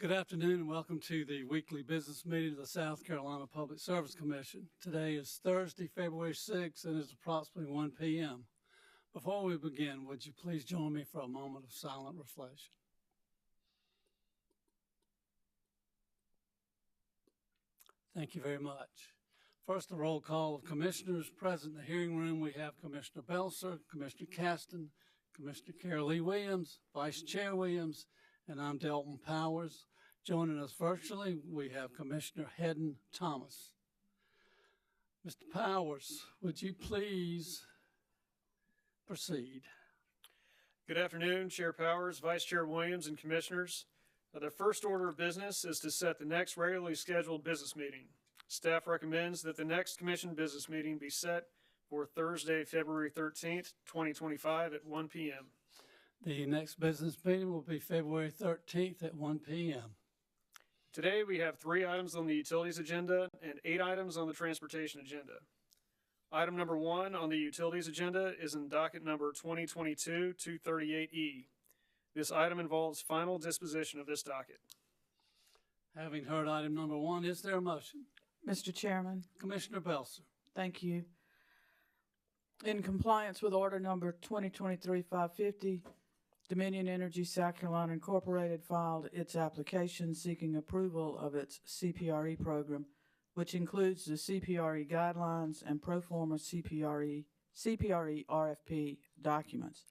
Good afternoon and welcome to the weekly business meeting of the South Carolina Public Service Commission. Today is Thursday, February 6th, and it's approximately 1 p.m. Before we begin, would you please join me for a moment of silent reflection? Thank you very much. First, a roll call of commissioners present in the hearing room. We have Commissioner Belser, Commissioner Caston, Commissioner Carol Lee Williams, Vice Chair Williams, and I'm Delton Powers. Joining us virtually, we have Commissioner Hedden Thomas. Mr. Powers, would you please proceed? Good afternoon, Chair Powers, Vice Chair Williams, and Commissioners. The first order of business is to set the next regularly scheduled business meeting. Staff recommends that the next Commission business meeting be set for Thursday, February 13th, 2025 at 1 p.m. The next business meeting will be February 13th at 1 p.m. Today we have 3 items on the utilities agenda and 8 items on the transportation agenda. Item number 1 on the utilities agenda is in docket number 2022-238E. This item involves final disposition of this docket. Having heard item number 1, is there a motion? Mr. Chairman. Commissioner Belser. Thank you. In compliance with order number 2023-550, Dominion Energy South Carolina Incorporated filed its application seeking approval of its CPRE program, which includes the CPRE guidelines and pro forma CPRE RFP documents.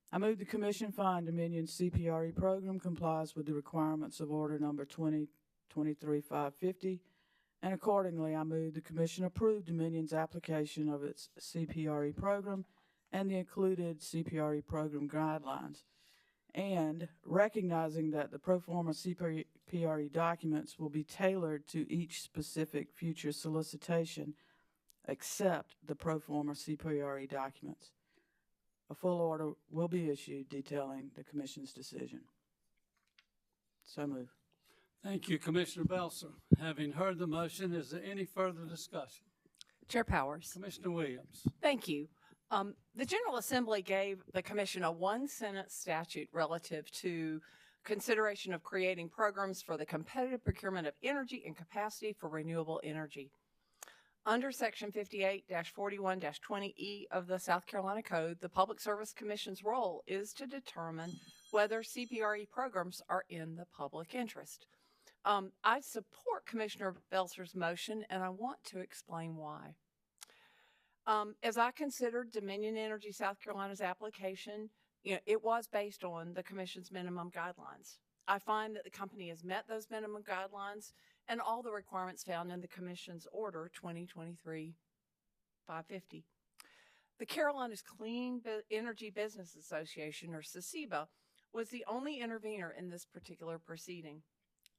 I move the Commission find Dominion's CPRE program complies with the requirements of order number 2023-550, and accordingly I move the Commission approve Dominion's application of its CPRE program and the included CPRE program guidelines, and recognizing that the pro forma CPRE documents will be tailored to each specific future solicitation except the pro forma CPRE documents. A full order will be issued detailing the Commission's decision. So move. Thank you, Commissioner Belser. Having heard the motion, is there any further discussion? Chair Powers. Commissioner Williams. Thank you. The General Assembly gave the Commission a 1-sentence statute relative to consideration of creating programs for the competitive procurement of energy and capacity for renewable energy. Under Section 58-41-20E of the South Carolina Code, the Public Service Commission's role is to determine whether CPRE programs are in the public interest. I support Commissioner Belser's motion, and I want to explain why. As I considered Dominion Energy South Carolina's application, it was based on the Commission's minimum guidelines. I find that the company has met those minimum guidelines and all the requirements found in the Commission's Order 2023-550. The Carolinas Clean Energy Business Association, or CCEBA, was the only intervener in this particular proceeding.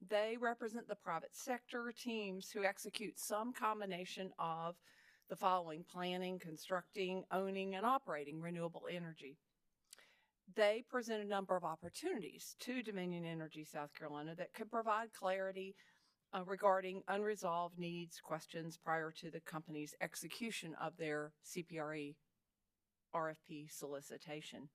They represent the private sector teams who execute some combination of the following: planning, constructing, owning, and operating renewable energy. They present a number of opportunities to Dominion Energy South Carolina that could provide clarity regarding unresolved needs, questions prior to the company's execution of their CPRE RFP solicitation.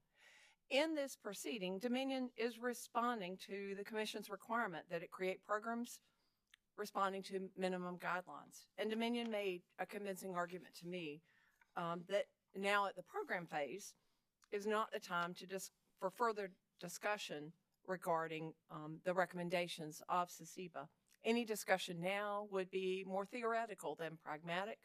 In this proceeding, Dominion is responding to the Commission's requirement that it create programs responding to minimum guidelines. And Dominion made a convincing argument to me that now at the program phase is not the time for further discussion regarding the recommendations of CCEBA. Any discussion now would be more theoretical than pragmatic.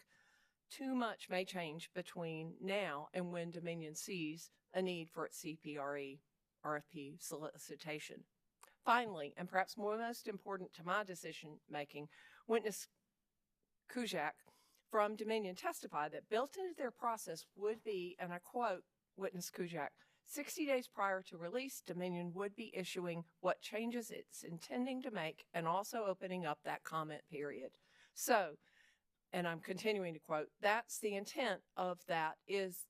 Too much may change between now and when Dominion sees a need for its CPRE RFP solicitation. Finally, and perhaps most important to my decision-making, witness Kujak from Dominion testified that built into their process would be, and I quote witness Kujak, 60 days prior to release, Dominion would be issuing what changes it's intending to make and also opening up that comment period. So, and I'm continuing to quote, that's the intent of that, is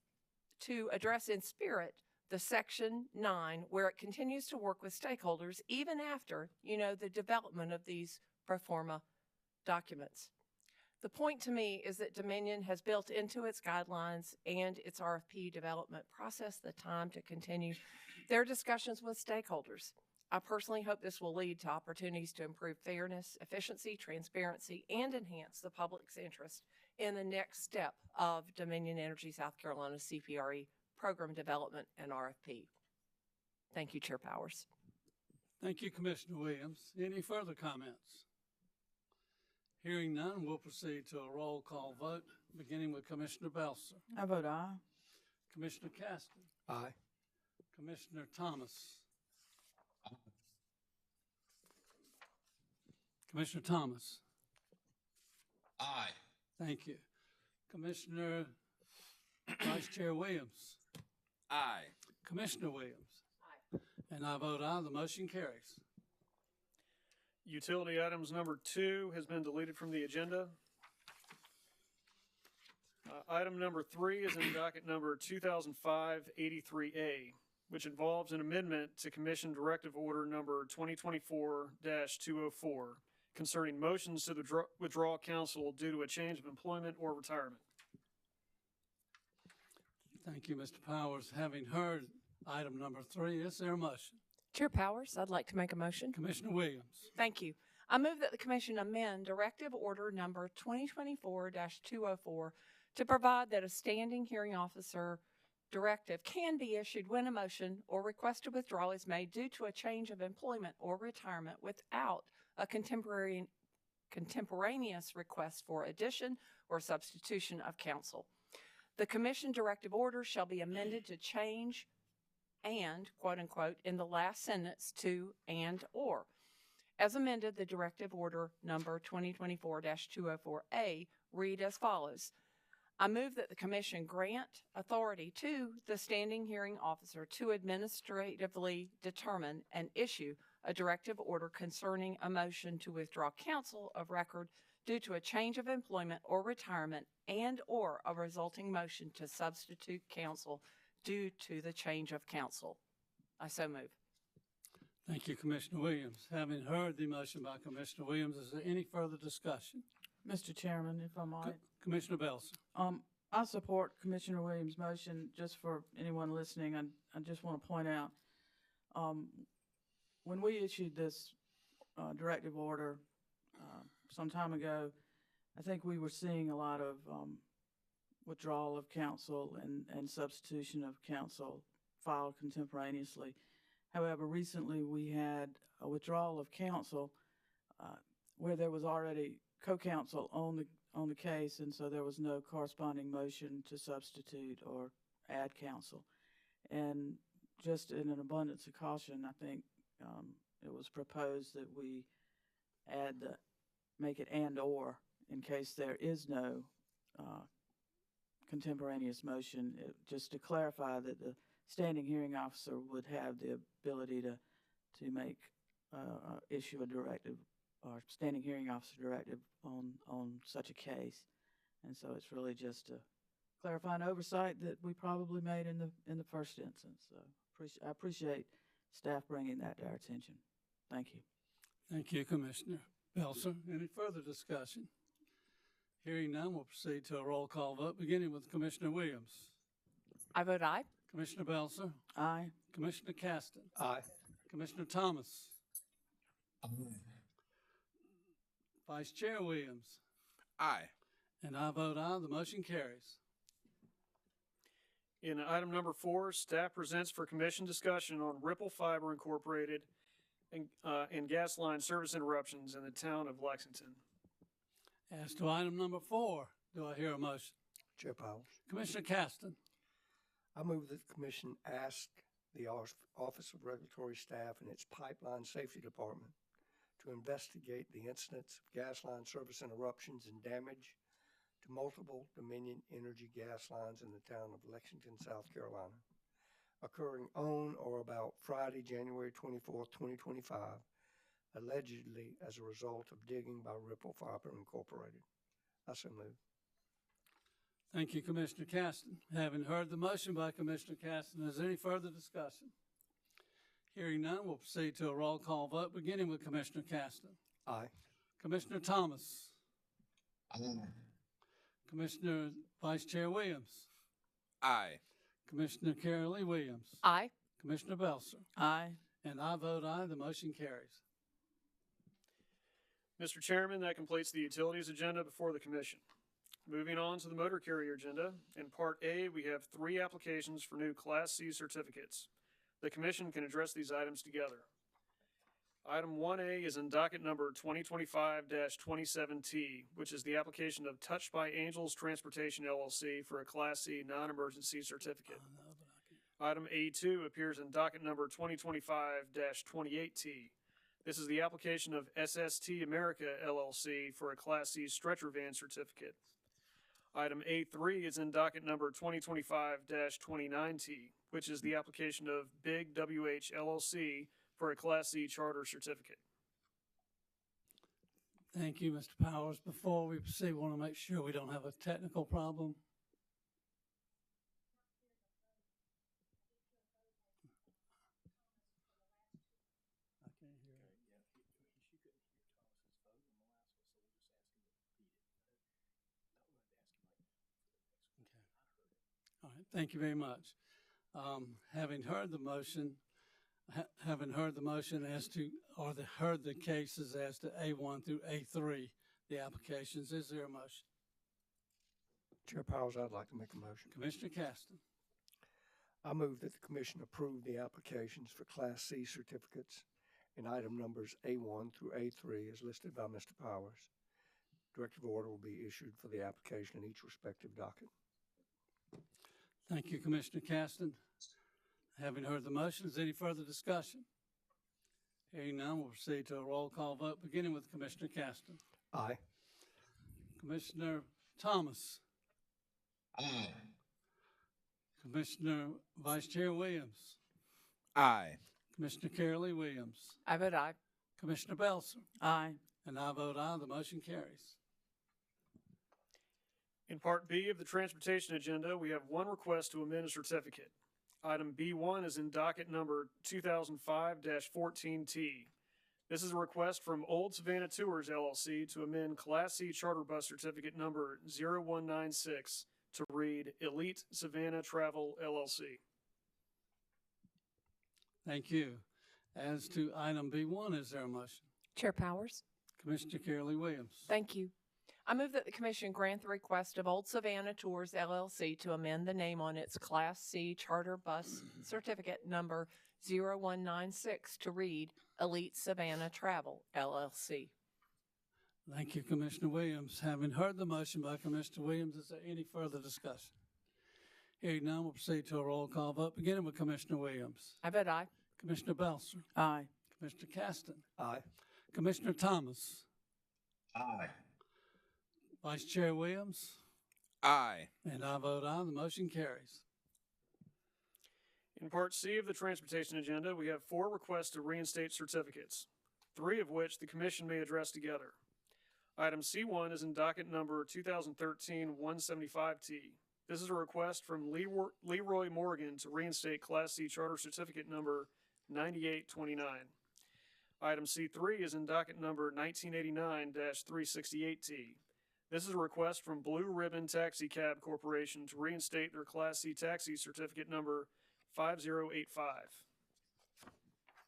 to address in spirit the Section 9, where it continues to work with stakeholders even after, the development of these pro forma documents. The point to me is that Dominion has built into its guidelines and its RFP development process the time to continue their discussions with stakeholders I personally hope this will lead to opportunities to improve fairness, efficiency, transparency, and enhance the public's interest in the next step of Dominion Energy South Carolina CPRE program development and RFP. Thank you, Chair Powers. Thank you, Commissioner Williams. Any further comments? Hearing none, we'll proceed to a roll call vote, beginning with Commissioner Belser. I vote aye. Commissioner Caston. Aye. Commissioner Thomas. Commissioner Thomas. Aye. Thank you. Commissioner Vice Chair Williams. Aye. Commissioner Williams. Aye. And I vote aye. The motion carries. Utility items number 2 has been deleted from the agenda. Item number 3 is in docket number 2005-83A, which involves an amendment to Commission Directive Order number 2024-204 concerning motions to the withdrawal council due to a change of employment or retirement. Thank you, Mr. Powers. Having heard item number 3, is there a motion? Chair Powers, I'd like to make a motion. Commissioner Williams. Thank you. I move that the Commission amend Directive Order number 2024-204 to provide that a standing hearing officer directive can be issued when a motion or request to withdraw is made due to a change of employment or retirement without a contemporaneous request for addition or substitution of counsel. The Commission Directive Order shall be amended to change and, quote unquote, in the last sentence to and or. As amended, the Directive Order number 2024-204A read as follows. I move that the Commission grant authority to the standing hearing officer to administratively determine and issue a directive order concerning a motion to withdraw counsel of record due to a change of employment or retirement and or a resulting motion to substitute counsel due to the change of counsel. I so move. Thank you, Commissioner Williams. Having heard the motion by Commissioner Williams, is there any further discussion? Mr. Chairman, if I might. Commissioner Belser. I support Commissioner Williams' motion. Just for anyone listening, I just want to point out, when we issued this directive order some time ago, I think we were seeing a lot of withdrawal of counsel and substitution of counsel filed contemporaneously. However, recently we had a withdrawal of counsel where there was already co-counsel on the case, and so there was no corresponding motion to substitute or add counsel. And just in an abundance of caution, I think it was proposed that we make it and or in case there is no contemporaneous motion, just to clarify that the standing hearing officer would have the ability to make issue a directive or standing hearing officer directive on such a case. And so it's really just to clarify an oversight that we probably made in the first instance. So I appreciate staff bringing that to our attention. Thank you. Thank you, Commissioner Belser. Any further discussion? Hearing none, we'll proceed to a roll call vote, beginning with Commissioner Williams. I vote aye. Commissioner Belser. Aye. Commissioner Caston. Aye. Commissioner Thomas. Vice Chair Williams. Aye. And I vote aye. The motion carries. In item number 4, staff presents for commission discussion on Ripple Fiber Incorporated and gas line service interruptions in the town of Lexington. As to item number 4, do I hear a motion? Chair Powers. Commissioner Caston. I move that the commission ask the Office of Regulatory Staff and its Pipeline Safety Department to investigate the incidents of gas line service interruptions and damage to multiple Dominion Energy gas lines in the town of Lexington, South Carolina, occurring on or about Friday, January 24th, 2025, allegedly as a result of digging by Ripple Fiber Incorporated. I so move. Thank you, Commissioner Caston. Having heard the motion by Commissioner Caston, is there any further discussion? Hearing none, we'll proceed to a roll call vote, beginning with Commissioner Caston. Aye. Commissioner Thomas. Aye. Commissioner Vice Chair Williams. Aye. Commissioner Carol Lee Williams. Aye. Commissioner Belser. Aye. And I vote aye, the motion carries. Mr. Chairman, that completes the utilities agenda before the commission. Moving on to the motor carrier agenda, in Part A, we have 3 applications for new Class C certificates. The commission can address these items together. Item 1A is in docket number 2025-27T, which is the application of Touched by Angels Transportation LLC for a Class C non-emergency certificate. Item A2 appears in docket number 2025-28T. This is the application of SST America LLC for a Class C stretcher van certificate. Item A3 is in docket number 2025-29T, which is the application of Big WH LLC for a Class C charter certificate. Thank you, Mr. Powers. Before we proceed, we want to make sure we don't have a technical problem. I can't hear it. All right, thank you very much. Having heard the motion as to, or heard the cases as to A1 through A3, the applications, is there a motion? Chair Powers, I'd like to make a motion. Commissioner Caston. I move that the commission approve the applications for Class C certificates in item numbers A1 through A3 as listed by Mr. Powers. Directive order will be issued for the application in each respective docket. Thank you, Commissioner Caston. Having heard the motion, is there any further discussion? Hearing none, we'll proceed to a roll call vote, beginning with Commissioner Caston. Aye. Commissioner Thomas. Aye. Commissioner Vice Chair Williams. Aye. Commissioner Carol Lee Williams. I vote aye. Commissioner Belser. Aye. And I vote aye, the motion carries. In Part B of the transportation agenda, we have 1 request to amend a certificate. Item B1 is in docket number 2005-14T. This is a request from Old Savannah Tours LLC to amend Class C charter bus certificate number 0196 to read Elite Savannah Travel LLC. Thank you. As to item B1, is there a motion? Chair Powers. Commissioner Carol Lee Williams. Thank you. I move that the commission grant the request of Old Savannah Tours LLC to amend the name on its Class C charter bus certificate number 0196 to read Elite Savannah Travel LLC. Thank you, Commissioner Williams. Having heard the motion by Commissioner Williams, is there any further discussion? Hearing none, we'll proceed to a roll call vote, beginning with Commissioner Williams. I vote aye. Commissioner Belser. Aye. Commissioner Caston. Aye. Commissioner Thomas. Aye. Vice Chair Williams. Aye. And I vote aye, the motion carries. In Part C of the transportation agenda, we have 4 requests to reinstate certificates, 3 of which the commission may address together. Item C1 is in docket number 2013-175T. This is a request from Leroy Morgan to reinstate Class C charter certificate number 9829. Item C3 is in docket number 1989-368T. This is a request from Blue Ribbon Taxi Cab Corporation to reinstate their Class C taxi certificate number 5085.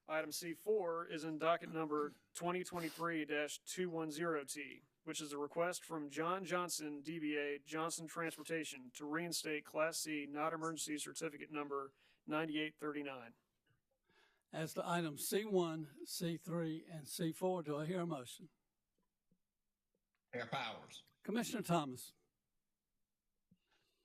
Item C4 is in docket number 2023-210T, which is a request from John Johnson, DBA Johnson Transportation, to reinstate Class C not emergency certificate number 9839. As to items C1, C3, and C4, do I hear a motion? Chair Powers. Commissioner Thomas.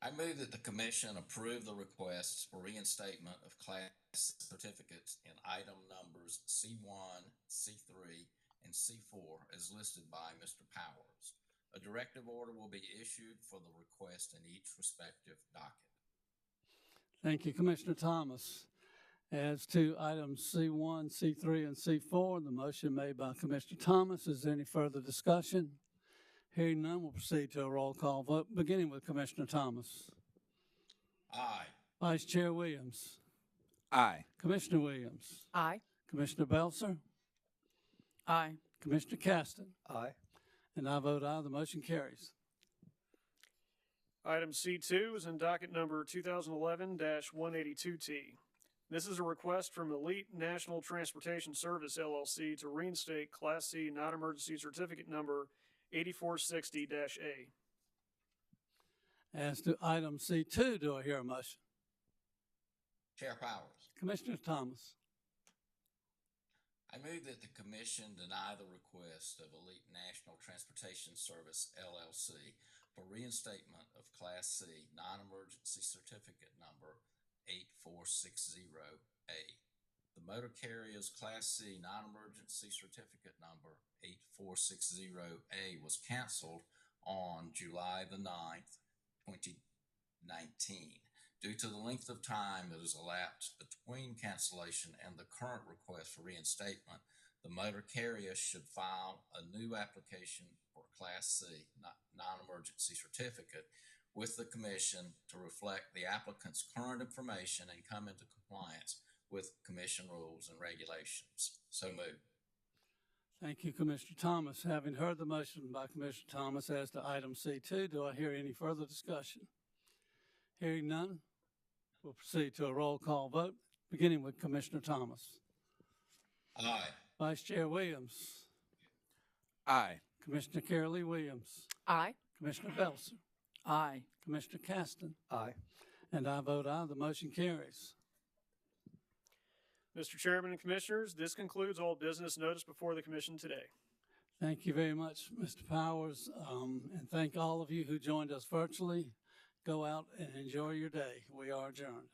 I move that the commission approve the requests for reinstatement of class certificates in item numbers C1, C3, and C4 as listed by Mr. Powers. A directive order will be issued for the request in each respective docket. Thank you, Commissioner Thomas. As to items C1, C3, and C4, the motion made by Commissioner Thomas. Is there any further discussion? Hearing none, we'll proceed to a roll call vote, beginning with Commissioner Thomas. Aye. Vice Chair Williams. Aye. Commissioner Williams. Aye. Commissioner Belser. Aye. Commissioner Caston. Aye. And I vote aye, the motion carries. Item C2 is in docket number 2011-182T. This is a request from Elite National Transportation Service LLC to reinstate Class C non-emergency certificate number 8460-A. As to item C2, do I hear a motion? Chair Powers, Commissioner Thomas. I move that the commission deny the request of Elite National Transportation Service LLC for reinstatement of Class C non-emergency certificate number 8460A. The motor carrier's Class C non-emergency certificate number 8460A was canceled on July the 9th, 2019. Due to the length of time that has elapsed between cancellation and the current request for reinstatement, the motor carrier should file a new application for Class C non-emergency certificate with the commission to reflect the applicant's current information and come into compliance with commission rules and regulations. So moved. Thank you, Commissioner Thomas. Having heard the motion by Commissioner Thomas as to item C2, do I hear any further discussion? Hearing none, we'll proceed to a roll call vote, beginning with Commissioner Thomas. Aye. Vice Chair Williams. Aye. Commissioner Carol Lee Williams. Aye. Commissioner Belser. Aye. Commissioner Caston. Aye. And I vote aye. The motion carries. Mr. Chairman and Commissioners, this concludes all business noticed before the commission today. Thank you very much, Mr. Powers, and thank all of you who joined us virtually. Go out and enjoy your day. We are adjourned.